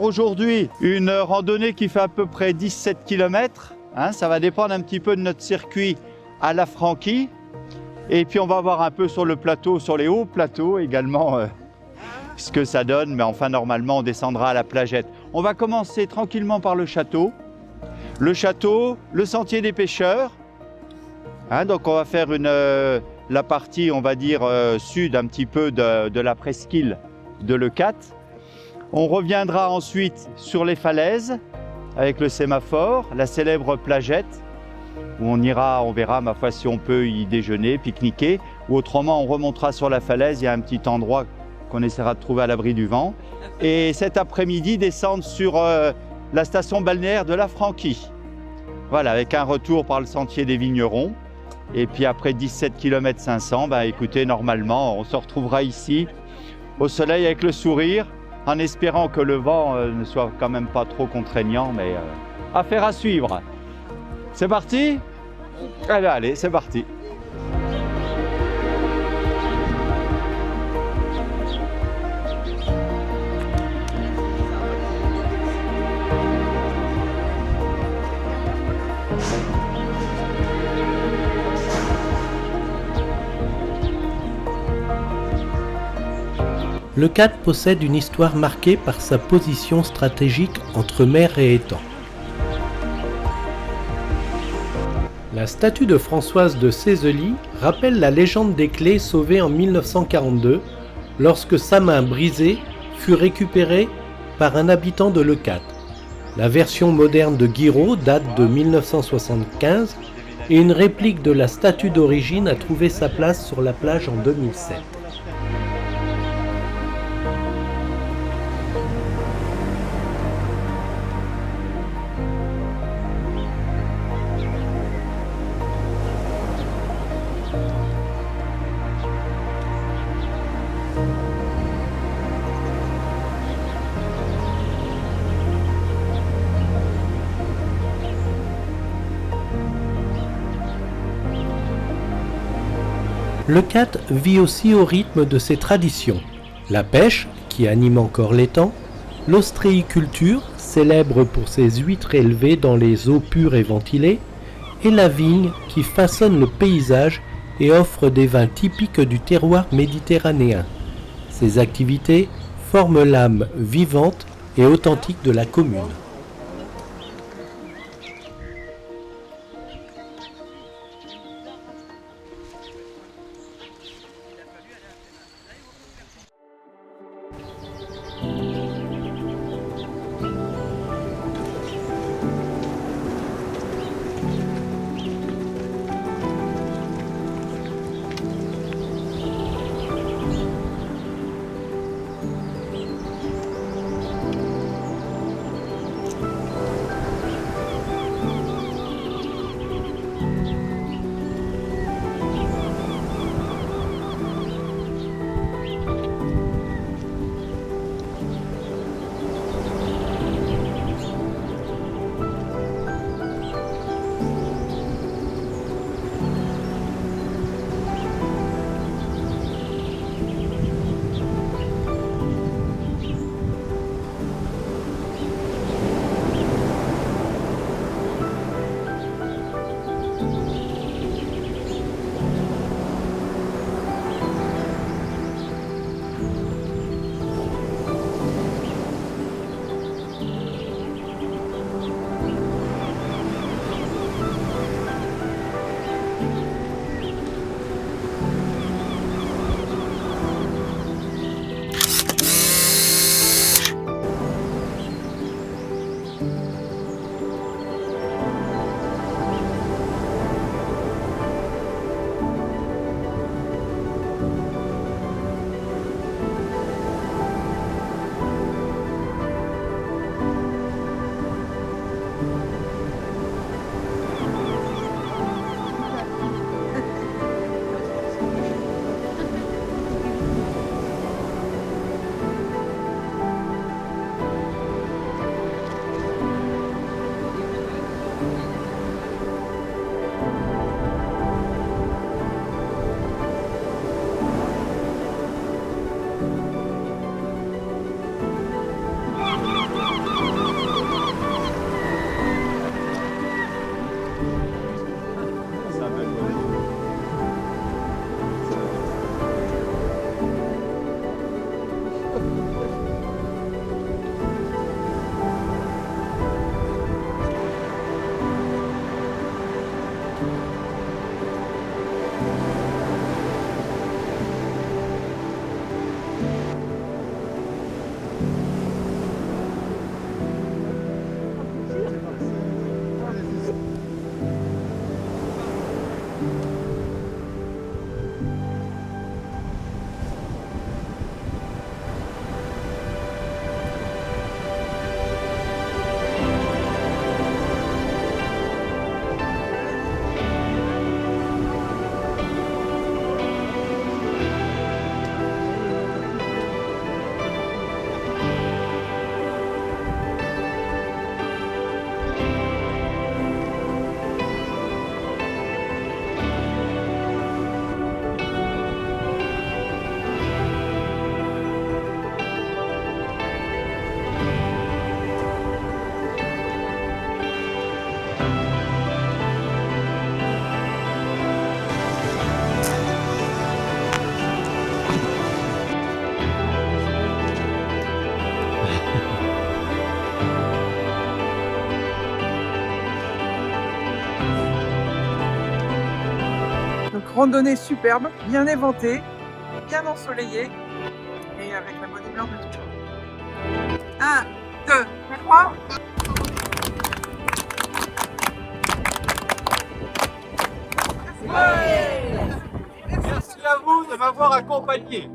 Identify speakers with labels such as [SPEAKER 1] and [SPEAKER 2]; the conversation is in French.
[SPEAKER 1] aujourd'hui une randonnée qui fait à peu près 17 km. Ça va dépendre un petit peu de notre circuit à la Franquie. Et puis on va voir un peu sur le plateau, sur les hauts plateaux également, ce que ça donne. Mais enfin, normalement, on descendra à la plagette. On va commencer tranquillement par le château. Le château, le sentier des pêcheurs. Donc on va faire la partie, on va dire, sud un petit peu de la presqu'île de Leucate. On reviendra ensuite sur les falaises avec le sémaphore, la célèbre plagette, où on ira, on verra ma foi si on peut y déjeuner, pique-niquer, ou autrement on remontera sur la falaise, il y a un petit endroit qu'on essaiera de trouver à l'abri du vent. Et cet après-midi, descendre sur la station balnéaire de la Franquie. Voilà, avec un retour par le sentier des Vignerons. Et puis après 17 km 500, écoutez, normalement, on se retrouvera ici, au soleil avec le sourire, en espérant que le vent ne soit quand même pas trop contraignant, mais affaire à suivre. C'est parti? Allez, c'est parti.
[SPEAKER 2] Leucate possède une histoire marquée par sa position stratégique entre mer et étang. La statue de Françoise de Sézely rappelle la légende des clés sauvées en 1942 lorsque sa main brisée fut récupérée par un habitant de Leucate. La version moderne de Guiraud date de 1975 et une réplique de la statue d'origine a trouvé sa place sur la plage en 2007. Leucate vit aussi au rythme de ses traditions. La pêche, qui anime encore l'étang, l'ostréiculture, célèbre pour ses huîtres élevées dans les eaux pures et ventilées, et la vigne, qui façonne le paysage et offre des vins typiques du terroir méditerranéen. Ces activités forment l'âme vivante et authentique de la commune.
[SPEAKER 3] randonnée superbe, bien éventée, bien ensoleillée et avec la bonne humeur de tout le monde. 1, 2, 3.
[SPEAKER 1] Merci à vous de m'avoir accompagné.